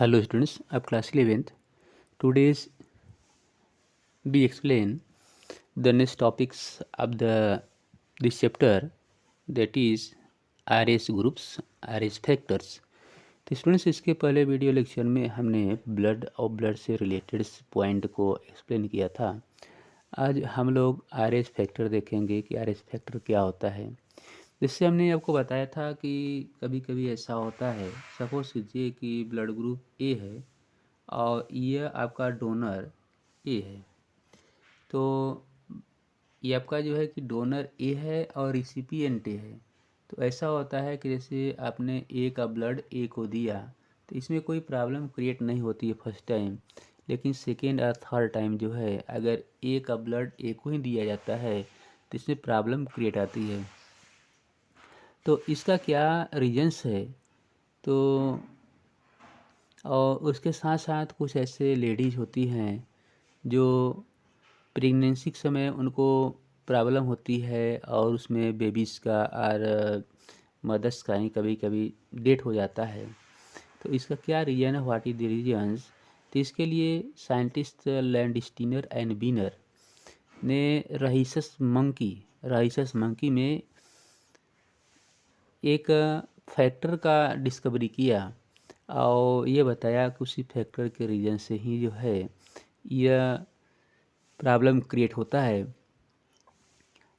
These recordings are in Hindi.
Hello students of class 11th. Today's we explain the next topics of the this chapter, that is RS groups, RS factors. तो स्टूडेंट्स, इसके पहले वीडियो लेक्चर में हमने ब्लड और ब्लड से रिलेटेड पॉइंट को एक्सप्लेन किया था। आज हम लोग RS फैक्टर देखेंगे कि RS फैक्टर क्या होता है। जिससे हमने आपको बताया था कि कभी कभी ऐसा होता है, सपोज कीजिए कि ब्लड ग्रुप ए है और ये आपका डोनर ए है। तो ये आपका जो है कि डोनर ए है और रिसिपिएंट ए है। तो ऐसा होता है कि जैसे आपने ए का ब्लड ए को दिया तो इसमें कोई प्रॉब्लम क्रिएट नहीं होती है फर्स्ट टाइम, लेकिन सेकेंड और थर्ड टाइम जो है अगर ए का ब्लड ए को ही दिया जाता है तो इसमें प्रॉब्लम क्रिएट आती है। तो इसका क्या रीजंस है? तो और उसके साथ साथ कुछ ऐसे लेडीज़ होती हैं जो प्रेगनेंसी के समय उनको प्रॉब्लम होती है और उसमें बेबीज़ का और मदर्स का ही कभी कभी डेथ हो जाता है। तो इसका क्या रीज़न है, व्हाट इज द रीजन्स? तो इसके लिए साइंटिस्ट लैंडस्टीनर एंड बीनर ने रहीसस मंकी में एक फैक्टर का डिस्कवरी किया और ये बताया कि उसी फैक्टर के रीजन से ही जो है यह प्रॉब्लम क्रिएट होता है।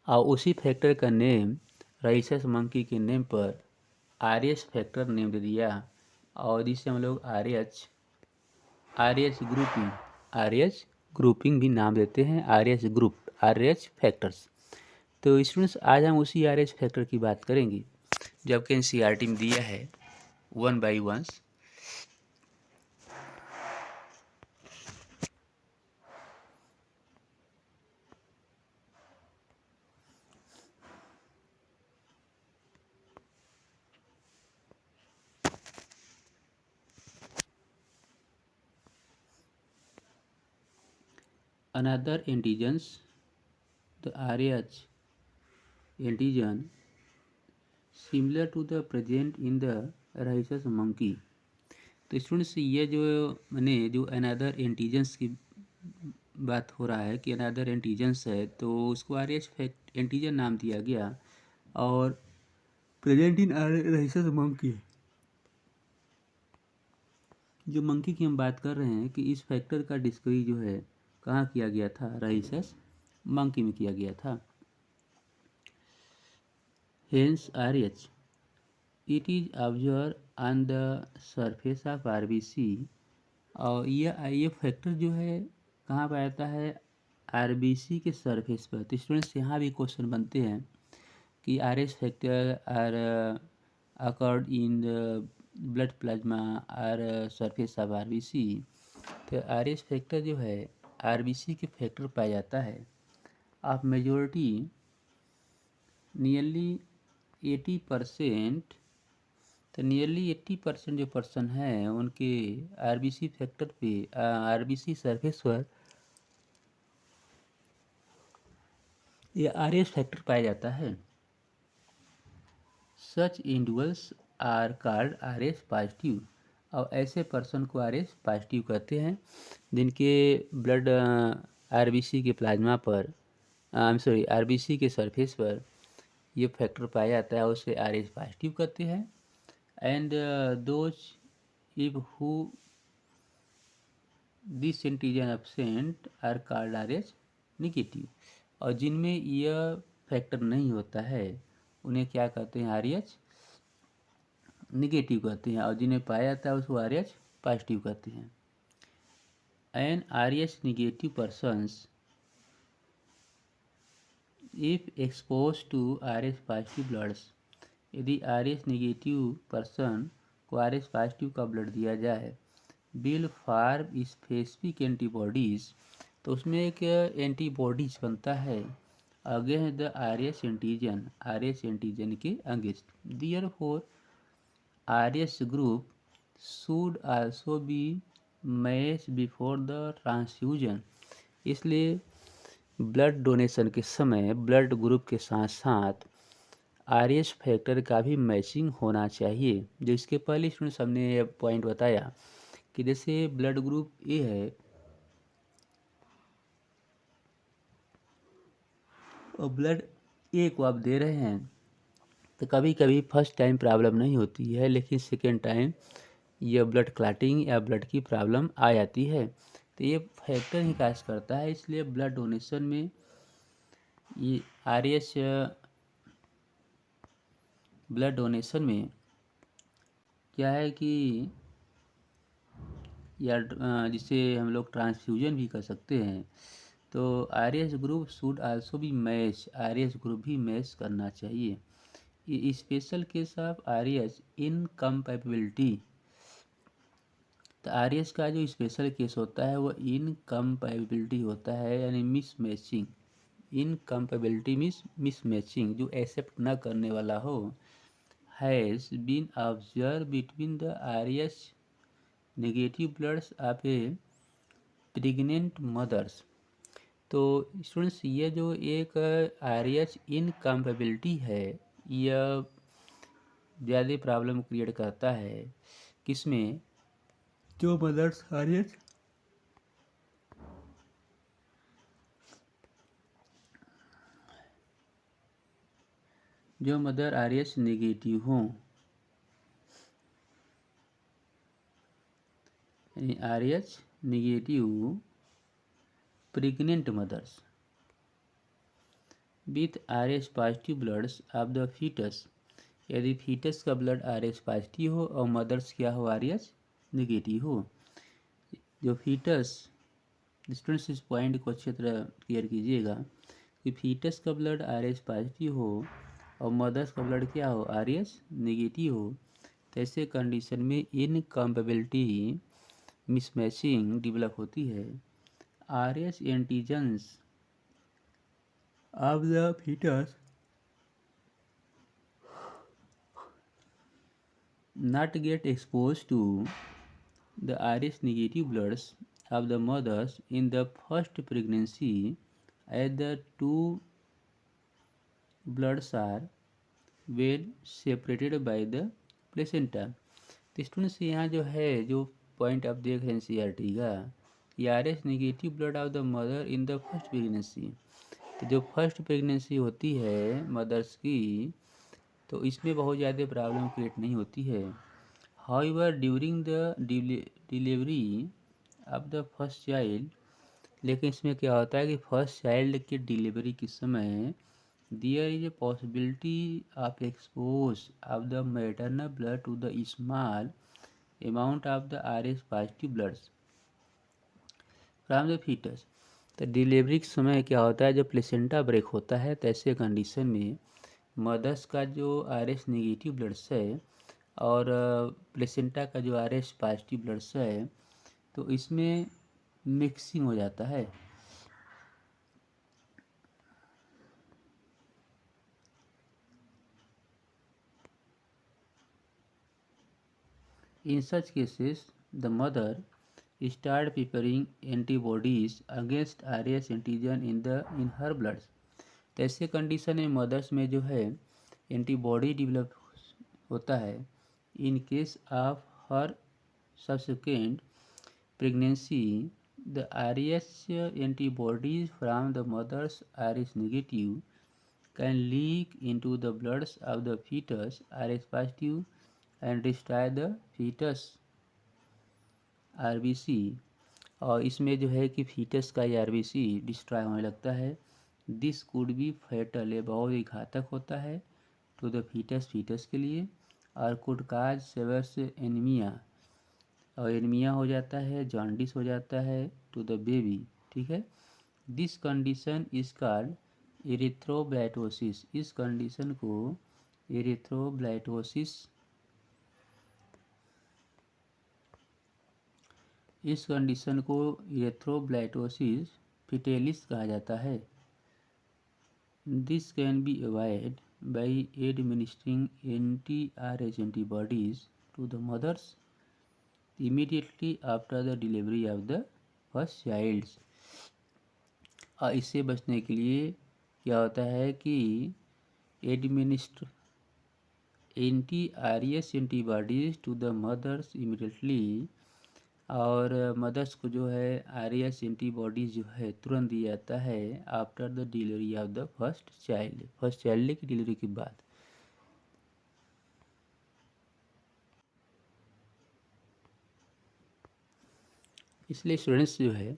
और उसी फैक्टर का नेम रहीसस मंकी के नेम पर आरएच फैक्टर नेम दे दिया और जिसे हम लोग आरएच ग्रुपिंग भी नाम देते हैं, आरएच फैक्टर्स। तो स्टूडेंट्स, आज हम उसी आरएच फैक्टर की बात करेंगे जो आपके एनसीईआरटी में दिया है 1 by 1। Another antigens, the RH antigen similar to the present in the rhesus monkey। तो स्टूडेंट्स, ये जो मैंने जो अनदर एंटीजेंस की बात हो रहा है कि अनदर एंटीजेंस है तो उसको RH एंटीजन नाम दिया गया और प्रेजेंट इन रहीसस मंकी, जो मंकी की हम बात कर रहे हैं कि इस फैक्टर का डिस्कवरी जो है कहाँ किया गया था, रहीसस मंकी में किया गया था। Hence RH it is observe on the surface of RBC। और ये फैक्टर जो है कहाँ पर आता है, RBC के सरफेस पर। तो स्टूडेंट्स, यहाँ भी क्वेश्चन बनते हैं कि RH factor are occurred in the blood plasma are surface of RBC। तो RH फैक्टर जो है RBC के फैक्टर पाया जाता है। ऑफ मेजोरिटी नियरली 80%, तो नियरली 80% जो पर्सन हैं उनके RBC फैक्टर पे RBC सरफेस पर ये RH फैक्टर पाया जाता है। Such individuals are called RH positive. और ऐसे पर्सन को RH पॉजिटिव कहते हैं जिनके ब्लड RBC के प्लाज्मा पर RBC के सरफेस पर ये फैक्टर पाया जाता है, उसे RH पॉजिटिव कहते हैं। And those if who this antigen absent are called RH negative. और जिनमें यह फैक्टर नहीं होता है उन्हें क्या कहते हैं, RH निगेटिव कहते हैं। और जिन्हें पाया जाता है उसको RH पॉजिटिव कहते हैं। An RH negative persons if expose to RH positive bloods, यदि RH निगेटिव पर्सन को RH पॉजिटिव का ब्लड दिया जाए, विल फॉर्म स्पेसिफिक एंटीबॉडीज़, तो उसमें एक एंटीबॉडीज बनता है अगेंस्ट द RH एंटीजन के against. Therefore RH group should also be match before the transfusion. इसलिए ब्लड डोनेशन के समय ब्लड ग्रुप के साथ साथ RH फैक्टर का भी मैचिंग होना चाहिए। जो इसके पहले स्टूडेंट्स हमने ये पॉइंट बताया कि जैसे ब्लड ग्रुप ए है और ब्लड ए को आप दे रहे हैं, तो कभी कभी फर्स्ट टाइम प्रॉब्लम नहीं होती है, लेकिन सेकेंड टाइम यह ब्लड क्लॉटिंग या ब्लड की प्रॉब्लम आ जाती है। तो ये फैक्टर ही काज करता है। इसलिए ब्लड डोनेशन में ये आरएच ब्लड डोनेशन में क्या है कि या जिसे हम लोग ट्रांसफ्यूजन भी कर सकते हैं, तो आरएच ग्रुप शुड आल्सो भी मैच, आरएच ग्रुप भी मैच करना चाहिए। ये special case of RH incompatibility, तो आरएच का जो स्पेशल केस होता है वो इनकम्पैटिबिलिटी होता है, यानी mismatching. Incompatibility means mismatching, जो एक्सेप्ट न करने वाला हो, has been observe between the RH negative bloods of a pregnant mothers. तो स्टूडेंट्स, ये जो एक आरएच इनकम्पैटिबिलिटी है, यह ज़्यादा प्रॉब्लम क्रिएट करता है किसमें, जो मदर्स आरएच जो मदर आरएच नेगेटिव हों, यानी RH negative pregnant mothers with RH positive bloods of the foetus. यदि फीटस का ब्लड आरएच पॉजिटिव हो और मदर्स क्या हो, आरएच नेगेटिव हो। जो फीटस, स्टूडेंट्स इस पॉइंट को अच्छी तरह क्लियर कीजिएगा कि फीटस का ब्लड आरएच पॉजिटिव हो और मदर्स का ब्लड क्या हो, आरएच नेगेटिव हो, तो ऐसे कंडीशन में इनकम्पैटिबिलिटी मिसमैचिंग डेवलप होती है। RH antigens of the foetus not get exposed to the Rh negative bloods of the mothers in the first pregnancy, as the two bloods are well separated by the placenta। तो स्टूडेंट्स यहाँ जो है, जो पॉइंट आप देख रहे हैं एनसीईआरटी का, कि RH negative blood of the mother in the first pregnancy, तो जो फर्स्ट प्रेगनेंसी होती है मदर्स की, तो इसमें बहुत ज़्यादा प्रॉब्लम क्रिएट नहीं होती है। However, during the delivery of the first child, लेकिन इसमें क्या होता है कि फर्स्ट चाइल्ड के डिलीवरी के समय there is a possibility of expose of the maternal blood to the small amount of the RH positive bloods from the foetus. तो डिलीवरी के समय क्या होता है, जब प्लेसेंटा ब्रेक होता है, तो ऐसे कंडीशन में मदर्स का जो आरएच नेगेटिव ब्लड्स है और प्लेसेंटा का जो आरएच पॉजिटिव ब्लड्स है, तो इसमें मिक्सिंग हो जाता है। In such cases the mother start preparing antibodies against Rh antigen in her bloods. तो ऐसे कंडीशन में मदर्स में जो है एंटीबॉडी डेवलप होता है in case of her subsequent pregnancy। The Rh antibodies from the mother's Rh negative can leak into the bloods of the fetus Rh positive and destroy the fetus RBC। और इसमें जो है कि फीटस का RBC डिस्ट्रॉय होने लगता है। दिस कुड बी फैटल, ये बहुत ही घातक होता है टू द फीटस के लिए, और कुड काज सेवर्स एनीमिया, और एनीमिया हो जाता है, जॉन्डिस हो जाता है टू द बेबी। ठीक है। This condition is called erythroblastosis. इस कंडीशन को एरिथ्रोब्लाइटोसिस एरिथ्रोब्लाइटोसिस फिटेलिस कहा जाता है। This can be avoid by administering anti-Rh antibodies to the mothers immediately after the delivery of the first child। और इससे बचने के लिए क्या होता है कि administer anti-Rh antibodies to the mothers immediately और मदर्स को जो है RS एंटीबॉडीज जो है तुरंत दिया जाता है after the delivery of the first child की डिलीवरी के बाद। इसलिए स्टूडेंट्स जो है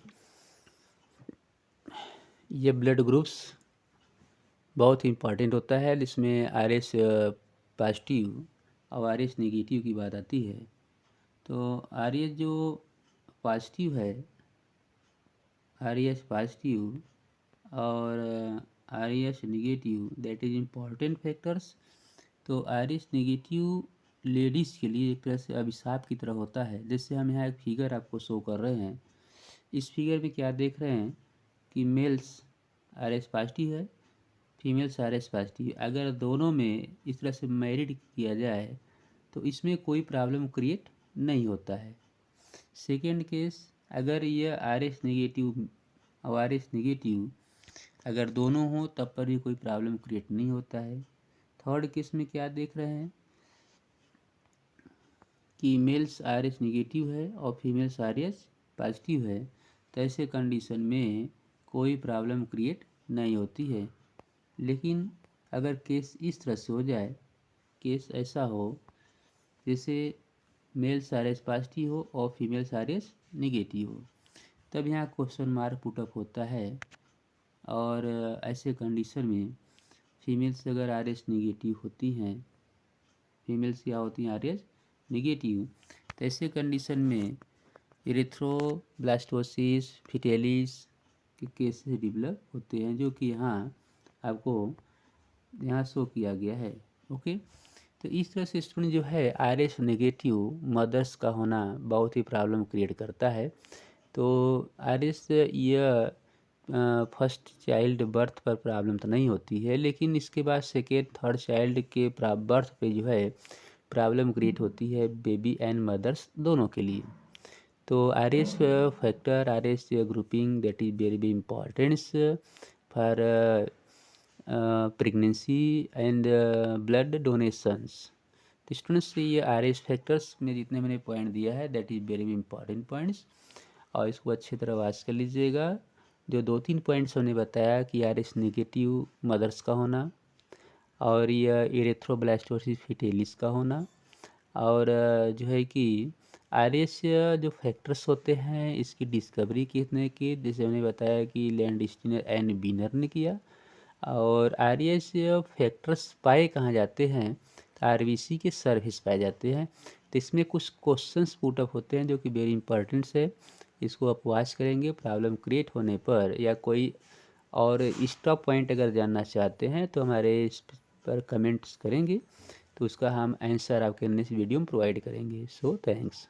ये ब्लड ग्रुप्स बहुत इम्पॉर्टेंट होता है, जिसमें RS पॉजिटिव और RS नेगेटिव की बात आती है। तो RS जो पॉजिटिव है, RS पॉजिटिव और RS negative that is important factors. तो RS नेगेटिव लेडीज़ के लिए एक तरह से अभिशाप की तरह होता है। जैसे हम यहाँ एक फिगर आपको शो कर रहे हैं, इस फिगर में क्या देख रहे हैं कि मेल्स RS पॉजिटिव है, फीमेल्स RS पॉजिटिव। अगर दोनों में इस तरह से मैरिड किया जाए तो इसमें कोई प्रॉब्लम क्रिएट नहीं होता है। सेकेंड केस, अगर ये RS नेगेटिव और RS नेगेटिव अगर दोनों हों तब पर भी कोई प्रॉब्लम क्रिएट नहीं होता है। थर्ड केस में क्या देख रहे हैं कि मेल्स RS नेगेटिव है और फीमेल्स RS पॉजिटिव है, तो ऐसे कंडीशन में कोई प्रॉब्लम क्रिएट नहीं होती है। लेकिन अगर केस इस तरह से हो जाए, केस ऐसा हो जैसे मेल्स RS पॉजिटिव हो और फीमेल्स RS नेगेटिव हो, तब यहाँ क्वेश्चन मार्क पुटअप होता है। और ऐसे कंडीशन में फीमेल्स अगर RS नेगेटिव होती हैं, फीमेल्स क्या होती हैं RS नेगेटिव, तो ऐसे कंडीशन में इरिथ्रोब्लास्टोसिस फिटेलिस के केसेस डेवलप होते हैं, जो कि यहाँ आपको यहाँ शो किया गया है। ओके, तो इस तरह से स्टूडेंट जो है RS नेगेटिव मदर्स का होना बहुत ही प्रॉब्लम क्रिएट करता है। तो RS यह फर्स्ट चाइल्ड बर्थ पर प्रॉब्लम तो नहीं होती है, लेकिन इसके बाद सेकेंड थर्ड चाइल्ड के बर्थ पे जो है प्रॉब्लम क्रिएट होती है बेबी एंड मदर्स दोनों के लिए। तो RS factor, RS grouping that is very importance for pregnancy and blood donations. तो स्टूडेंट्स ये RS फैक्टर्स में जितने मैंने पॉइंट दिया है that is very important points, और इसको अच्छी तरह वाच कर लीजिएगा। जो 2-3 पॉइंट्स हमने बताया कि RS नेगेटिव मदर्स का होना, और यह इरेथ्रोब्लास्टोसिस फिटेलिस का होना, और जो है कि RS जो फैक्टर्स होते हैं इसकी डिस्कवरी किसने की, जैसे हमने बताया कि लैंडस्टीनर एंड बीनर ने किया। और RS फैक्टर्स पाए कहाँ जाते हैं, तो RBC के सरफेस पाए जाते हैं। तो इसमें कुछ क्वेश्चंस पुटअप होते हैं जो कि वेरी इंपॉर्टेंट्स है, इसको आप वॉच करेंगे। प्रॉब्लम क्रिएट होने पर या कोई और स्टॉप पॉइंट अगर जानना चाहते हैं तो हमारे इस पर कमेंट्स करेंगे, तो उसका हम आंसर आपके नेक्स्ट वीडियो में प्रोवाइड करेंगे। So thanks.